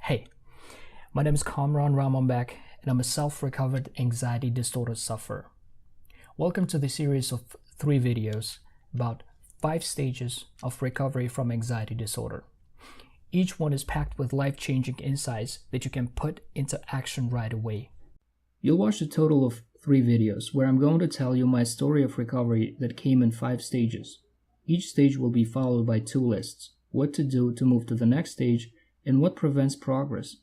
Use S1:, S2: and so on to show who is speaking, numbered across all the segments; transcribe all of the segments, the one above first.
S1: Hey, my name is Kamran Ramanbek, and I'm a self-recovered anxiety disorder sufferer. Welcome to the series of 3 videos about 5 stages of recovery from anxiety disorder. Each one is packed with life-changing insights that you can put into action right away. You'll watch a total of 3 videos where I'm going to tell you my story of recovery that came in 5 stages. Each stage will be followed by 2 lists: what to do to move to the next stage and what prevents progress.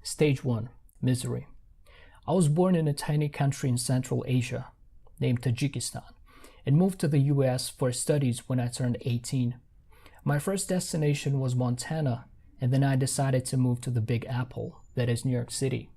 S1: Stage 1. Misery. I was born in a tiny country in Central Asia named Tajikistan and moved to the US for studies when I turned 18. My first destination was Montana, and then I decided to move to the Big Apple, that is New York City.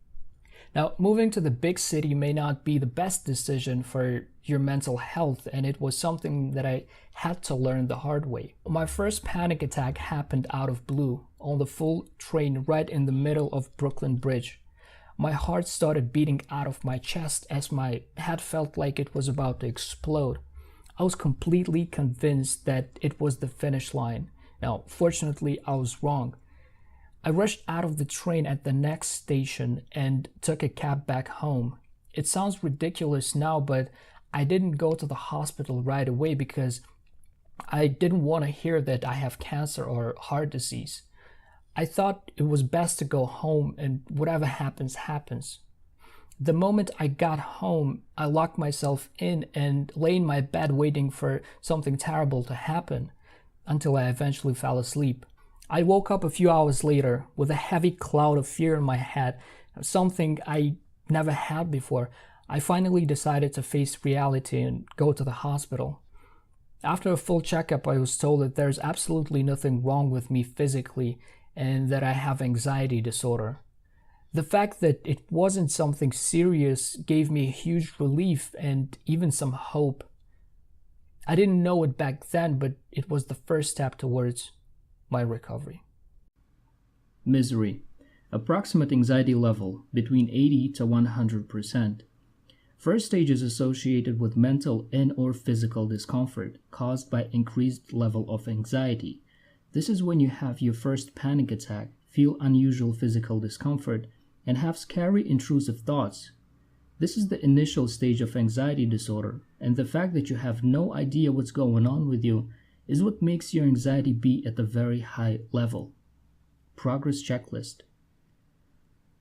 S1: Now, moving to the big city may not be the best decision for your mental health, and it was something that I had to learn the hard way. My first panic attack happened out of blue on the full train right in the middle of Brooklyn Bridge. My heart started beating out of my chest as my head felt like it was about to explode. I was completely convinced that it was the finish line. Now, fortunately, I was wrong. I rushed out of the train at the next station and took a cab back home. It sounds ridiculous now, but I didn't go to the hospital right away because I didn't want to hear that I have cancer or heart disease. I thought it was best to go home and whatever happens, happens. The moment I got home, I locked myself in and lay in my bed waiting for something terrible to happen until I eventually fell asleep. I woke up a few hours later with a heavy cloud of fear in my head, something I never had before. I finally decided to face reality and go to the hospital. After a full checkup, I was told that there's absolutely nothing wrong with me physically and that I have anxiety disorder. The fact that it wasn't something serious gave me a huge relief and even some hope. I didn't know it back then, but it was the first step towards my recovery. Misery. Approximate anxiety level between 80 to 100%. First stage is associated with mental and or physical discomfort caused by increased level of anxiety. This is when you have your first panic attack, feel unusual physical discomfort, and have scary intrusive thoughts. This is the initial stage of anxiety disorder, and the fact that you have no idea what's going on with you is what makes your anxiety be at a very high level. Progress checklist.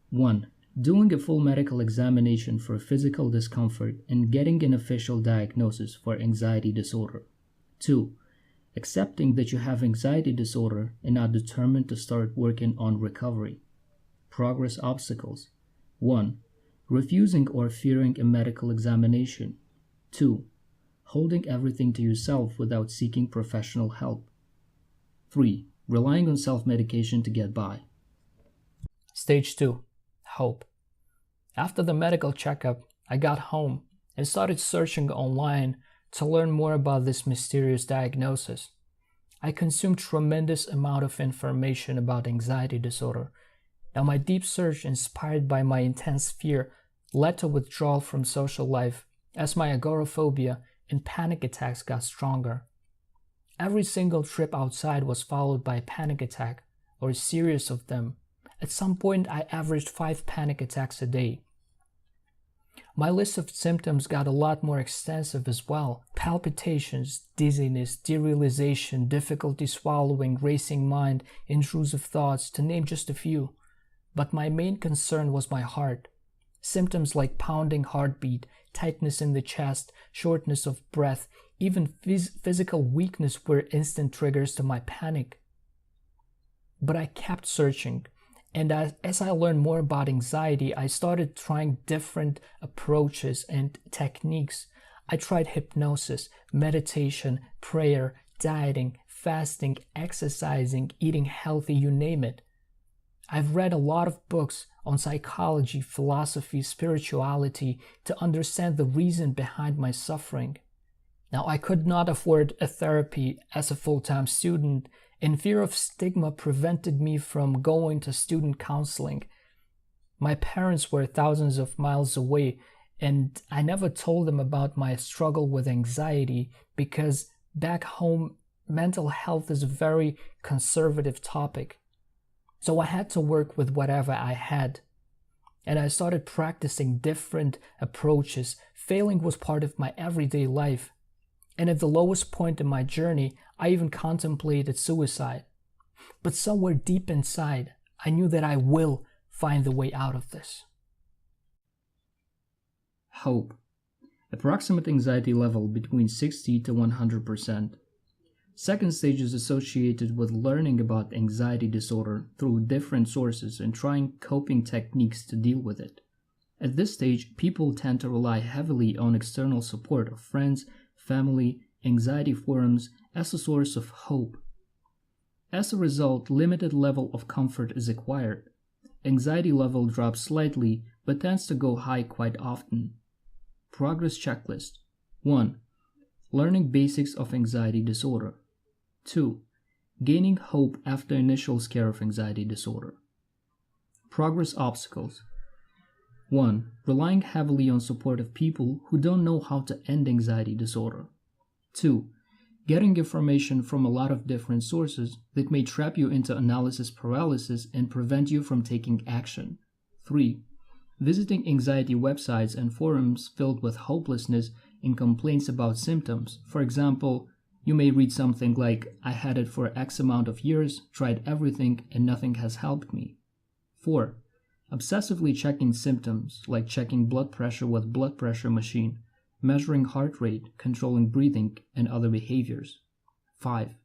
S1: 1. Doing a full medical examination for physical discomfort and getting an official diagnosis for anxiety disorder. 2. Accepting that you have anxiety disorder and are determined to start working on recovery. Progress obstacles. 1. Refusing or fearing a medical examination. 2. Holding everything to yourself without seeking professional help. 3. Relying on self-medication to get by. Stage 2. Hope. After the medical checkup, I got home and started searching online to learn more about this mysterious diagnosis. I consumed tremendous amount of information about anxiety disorder. Now, my deep search, inspired by my intense fear, led to withdrawal from social life as my agoraphobia and panic attacks got stronger. Every single trip outside was followed by a panic attack or a series of them. At some point, I averaged 5 panic attacks a day. My list of symptoms got a lot more extensive as well. Palpitations, dizziness, derealization, difficulty swallowing, racing mind, intrusive thoughts, to name just a few. But my main concern was my heart. Symptoms like pounding heartbeat, tightness in the chest, shortness of breath, even physical weakness were instant triggers to my panic. But I kept searching, and as I learned more about anxiety, I started trying different approaches and techniques. I tried hypnosis, meditation, prayer, dieting, fasting, exercising, eating healthy, you name it. I've read a lot of books on psychology, philosophy, spirituality to understand the reason behind my suffering. Now, I could not afford a therapy as a full-time student, and fear of stigma prevented me from going to student counseling. My parents were thousands of miles away, and I never told them about my struggle with anxiety because back home, mental health is a very conservative topic. So I had to work with whatever I had. And I started practicing different approaches. Failing was part of my everyday life. And at the lowest point in my journey, I even contemplated suicide. But somewhere deep inside, I knew that I will find the way out of this.
S2: Hope. Approximate anxiety level between 60 to 100%. Second stage is associated with learning about anxiety disorder through different sources and trying coping techniques to deal with it. At this stage, people tend to rely heavily on external support of friends, family, anxiety forums as a source of hope. As a result, limited level of comfort is acquired. Anxiety level drops slightly but tends to go high quite often. Progress checklist. 1. Learning basics of anxiety disorder. 2. Gaining hope after initial scare of anxiety disorder. Progress obstacles. 1. Relying heavily on support of people who don't know how to end anxiety disorder. 2. Getting information from a lot of different sources that may trap you into analysis paralysis and prevent you from taking action. 3. Visiting anxiety websites and forums filled with hopelessness and complaints about symptoms. For example, you may read something like, "I had it for X amount of years, tried everything, and nothing has helped me." 4. Obsessively checking symptoms, like checking blood pressure with blood pressure machine, measuring heart rate, controlling breathing, and other behaviors. 5.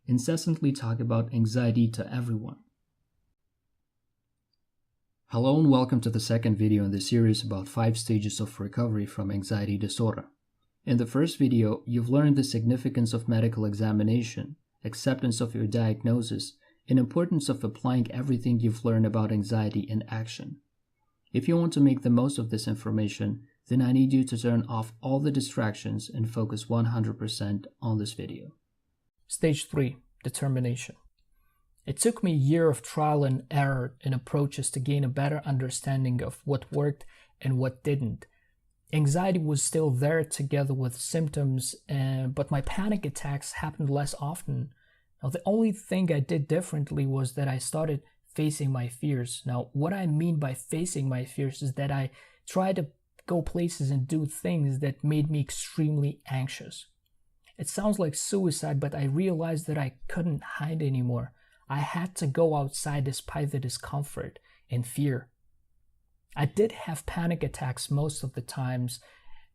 S2: Incessantly talk about anxiety to everyone. Hello and welcome to the second video in the series about 5 stages of recovery from anxiety disorder. In the first video, you've learned the significance of medical examination, acceptance of your diagnosis, and importance of applying everything you've learned about anxiety in action. If you want to make the most of this information, then I need you to turn off all the distractions and focus 100% on this video.
S1: Stage 3. Determination. It took me a year of trial and error in approaches to gain a better understanding of what worked and what didn't. Anxiety was still there together with symptoms, but my panic attacks happened less often. Now, the only thing I did differently was that I started facing my fears. Now, what I mean by facing my fears is that I tried to go places and do things that made me extremely anxious. It sounds like suicide, but I realized that I couldn't hide anymore. I had to go outside despite the discomfort and fear. I did have panic attacks most of the times.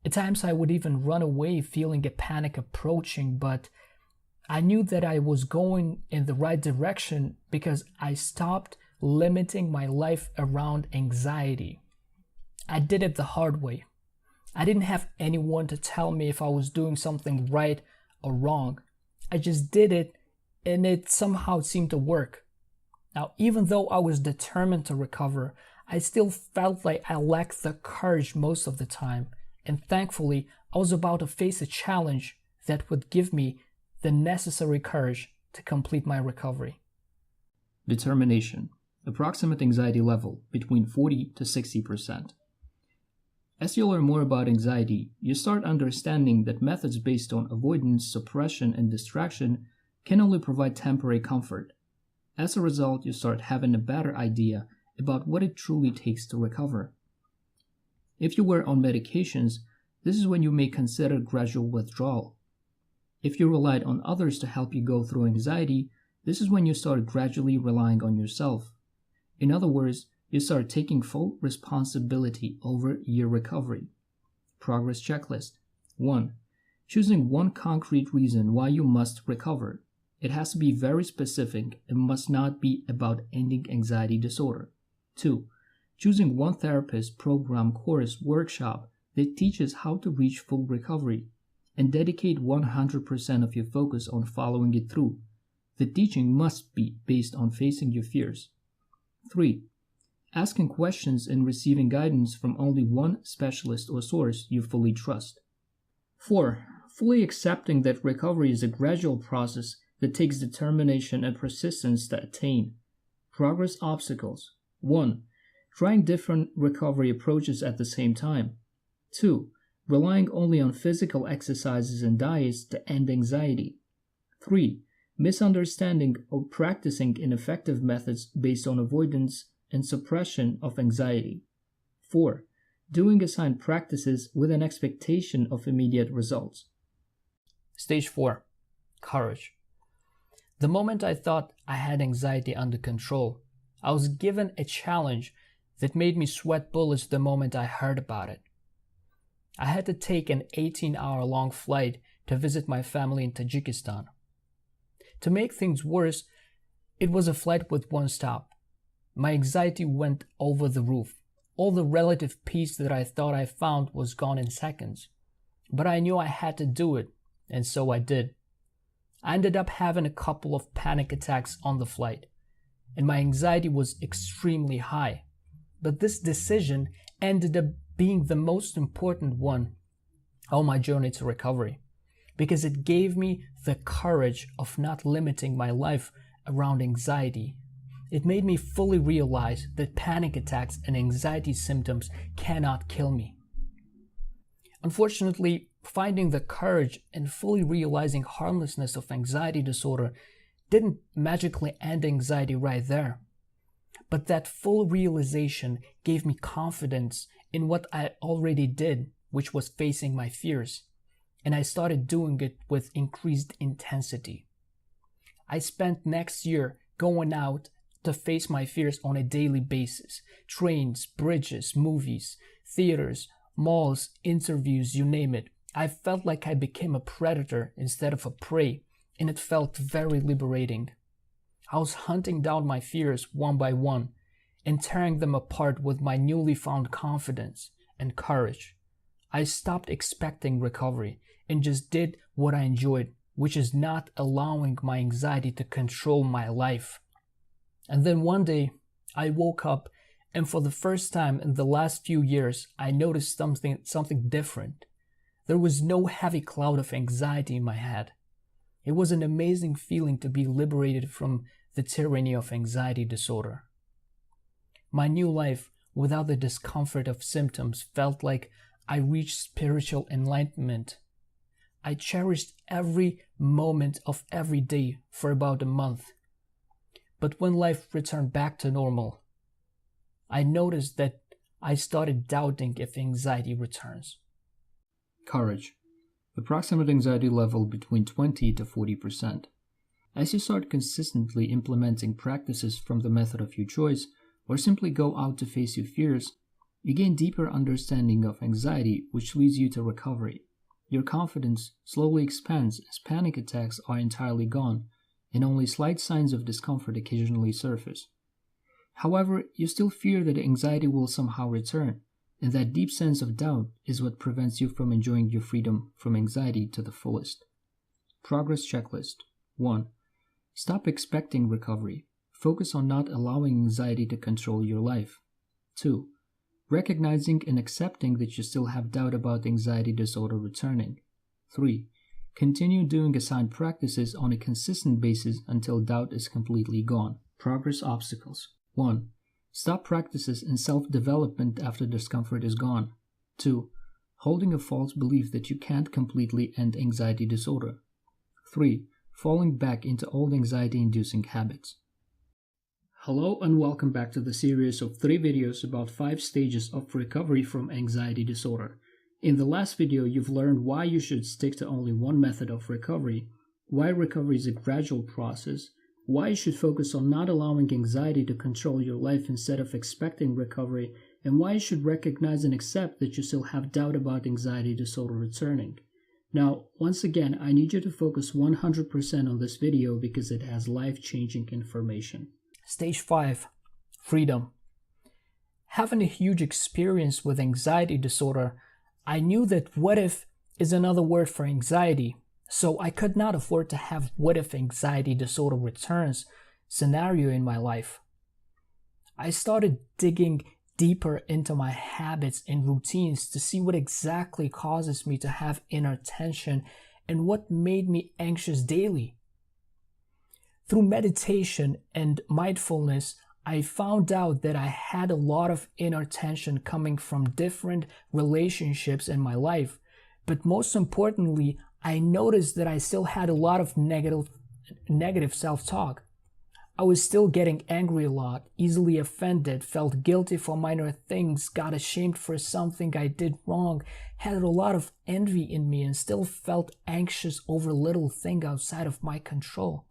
S1: At times I would even run away feeling a panic approaching, but I knew that I was going in the right direction because I stopped limiting my life around anxiety. I did it the hard way. I didn't have anyone to tell me if I was doing something right or wrong. I just did it, and it somehow seemed to work. Now, even though I was determined to recover, I still felt like I lacked the courage most of the time, and thankfully, I was about to face a challenge that would give me the necessary courage to complete my recovery.
S2: Determination. Approximate anxiety level between 40 to 60%. As you learn more about anxiety, you start understanding that methods based on avoidance, suppression, and distraction can only provide temporary comfort. As a result, you start having a better idea about what it truly takes to recover. If you were on medications, this is when you may consider gradual withdrawal. If you relied on others to help you go through anxiety, this is when you start gradually relying on yourself. In other words, you start taking full responsibility over your recovery. Progress checklist. 1. Choosing one concrete reason why you must recover. It has to be very specific and must not be about ending anxiety disorder. 2. Choosing one therapist, program, course, workshop that teaches how to reach full recovery and dedicate 100% of your focus on following it through. The teaching must be based on facing your fears. 3. Asking questions and receiving guidance from only one specialist or source you fully trust. 4. Fully accepting that recovery is a gradual process that takes determination and persistence to attain. Progress obstacles. 1. Trying different recovery approaches at the same time. 2. Relying only on physical exercises and diets to end anxiety. 3. misunderstanding or practicing ineffective methods based on avoidance and suppression of anxiety. 4. Doing assigned practices with an expectation of immediate results.
S1: Stage 4. Courage. The moment I thought I had anxiety under control, I was given a challenge that made me sweat bullets the moment I heard about it. I had to take an 18-hour-long flight to visit my family in Tajikistan. To make things worse, it was a flight with one stop. My anxiety went over the roof. All the relative peace that I thought I found was gone in seconds. But I knew I had to do it, and so I did. I ended up having a couple of panic attacks on the flight, and my anxiety was extremely high. But this decision ended up being the most important one on my journey to recovery, because it gave me the courage of not limiting my life around anxiety. It made me fully realize that panic attacks and anxiety symptoms cannot kill me. Unfortunately, finding the courage and fully realizing harmlessness of anxiety disorder didn't magically end anxiety right there. But that full realization gave me confidence in what I already did, which was facing my fears. And I started doing it with increased intensity. I spent next year going out to face my fears on a daily basis. Trains, bridges, movies, theaters, malls, interviews, you name it. I felt like I became a predator instead of a prey, and it felt very liberating. I was hunting down my fears one by one and tearing them apart with my newly found confidence and courage. I stopped expecting recovery and just did what I enjoyed, which is not allowing my anxiety to control my life. And then one day, I woke up, and for the first time in the last few years, I noticed something different. There was no heavy cloud of anxiety in my head. It was an amazing feeling to be liberated from the tyranny of anxiety disorder. My new life, without the discomfort of symptoms, felt like I reached spiritual enlightenment. I cherished every moment of every day for about a month. But when life returned back to normal, I noticed that I started doubting if anxiety returns.
S2: Courage. Approximate anxiety level between 20 to 40%. As you start consistently implementing practices from the method of your choice, or simply go out to face your fears, you gain deeper understanding of anxiety, which leads you to recovery. Your confidence slowly expands as panic attacks are entirely gone, and only slight signs of discomfort occasionally surface. However, you still fear that anxiety will somehow return, and that deep sense of doubt is what prevents you from enjoying your freedom from anxiety to the fullest. Progress checklist. 1. Stop expecting recovery. Focus on not allowing anxiety to control your life. 2. Recognizing and accepting that you still have doubt about anxiety disorder returning. 3. Continue doing assigned practices on a consistent basis until doubt is completely gone. Progress obstacles. 1. Stop practices in self-development after discomfort is gone. 2. Holding a false belief that you can't completely end anxiety disorder. 3. Falling back into old anxiety-inducing habits. Hello and welcome back to the series of 3 videos about 5 stages of recovery from anxiety disorder. In the last video, you've learned why you should stick to only one method of recovery, why recovery is a gradual process, why you should focus on not allowing anxiety to control your life instead of expecting recovery, and why you should recognize and accept that you still have doubt about anxiety disorder returning. Now, once again, I need you to focus 100% on this video because it has life-changing information.
S1: Stage 5. Freedom. Having a huge experience with anxiety disorder, I knew that what if is another word for anxiety, so I could not afford to have what if anxiety disorder returns scenario in my life. I started digging deeper into my habits and routines to see what exactly causes me to have inner tension and what made me anxious daily. Through meditation and mindfulness, I found out that I had a lot of inner tension coming from different relationships in my life, but most importantly, I noticed that I still had a lot of negative negative self-talk. I was still getting angry a lot, easily offended, felt guilty for minor things, got ashamed for something I did wrong, had a lot of envy in me, and still felt anxious over little things outside of my control.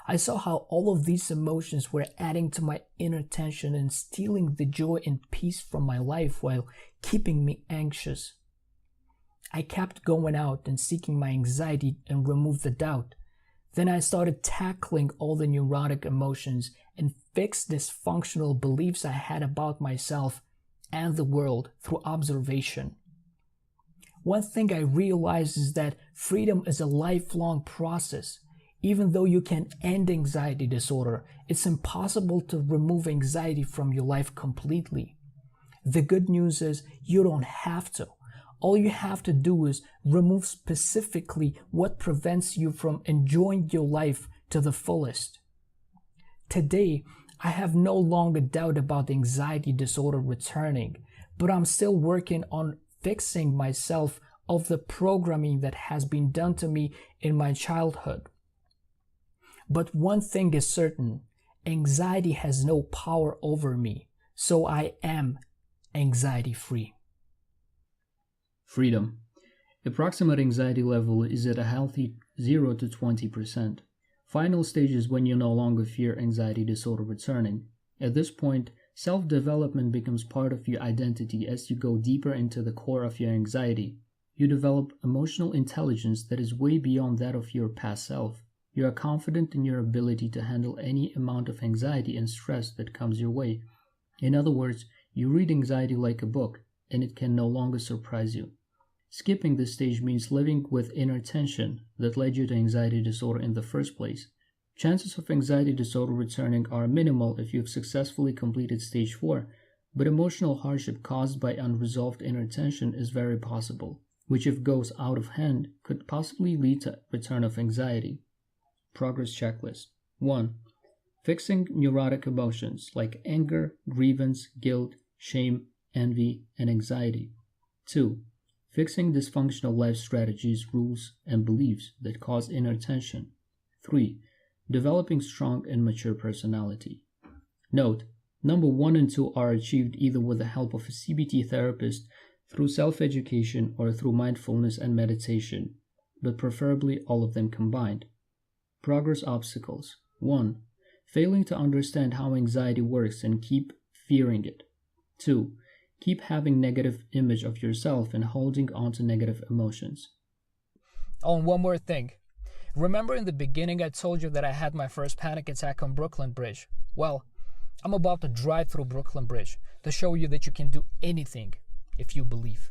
S1: I saw how all of these emotions were adding to my inner tension and stealing the joy and peace from my life while keeping me anxious. I kept going out and seeking my anxiety and remove the doubt. Then I started tackling all the neurotic emotions and fixed dysfunctional beliefs I had about myself and the world through observation. One thing I realized is that freedom is a lifelong process. Even though you can end anxiety disorder, it's impossible to remove anxiety from your life completely. The good news is you don't have to. All you have to do is remove specifically what prevents you from enjoying your life to the fullest. Today, I have no longer doubt about anxiety disorder returning, but I'm still working on fixing myself of the programming that has been done to me in my childhood. But one thing is certain, anxiety has no power over me, so I am anxiety-free.
S2: Freedom. Approximate anxiety level is at a healthy 0 to 20%. Final stage is when you no longer fear anxiety disorder returning. At this point, self-development becomes part of your identity as you go deeper into the core of your anxiety. You develop emotional intelligence that is way beyond that of your past self. You are confident in your ability to handle any amount of anxiety and stress that comes your way. In other words, you read anxiety like a book, and it can no longer surprise you. Skipping this stage means living with inner tension that led you to anxiety disorder in the first place. Chances of anxiety disorder returning are minimal if you've successfully completed stage 4, but emotional hardship caused by unresolved inner tension is very possible, which if goes out of hand could possibly lead to return of anxiety. Progress checklist. 1. Fixing neurotic emotions like anger, grievance, guilt, shame, envy, and anxiety. 2. Fixing dysfunctional life strategies, rules, and beliefs that cause inner tension. 3. Developing strong and mature personality. Note, number 1 and 2 are achieved either with the help of a CBT therapist, through self-education, or through mindfulness and meditation, but preferably all of them combined. Progress obstacles. 1. Failing to understand how anxiety works and keep fearing it. 2. Keep having negative image of yourself and holding on to negative emotions.
S1: Oh, and one more thing. Remember in the beginning I told you that I had my first panic attack on Brooklyn Bridge? Well, I'm about to drive through Brooklyn Bridge to show you that you can do anything if you believe.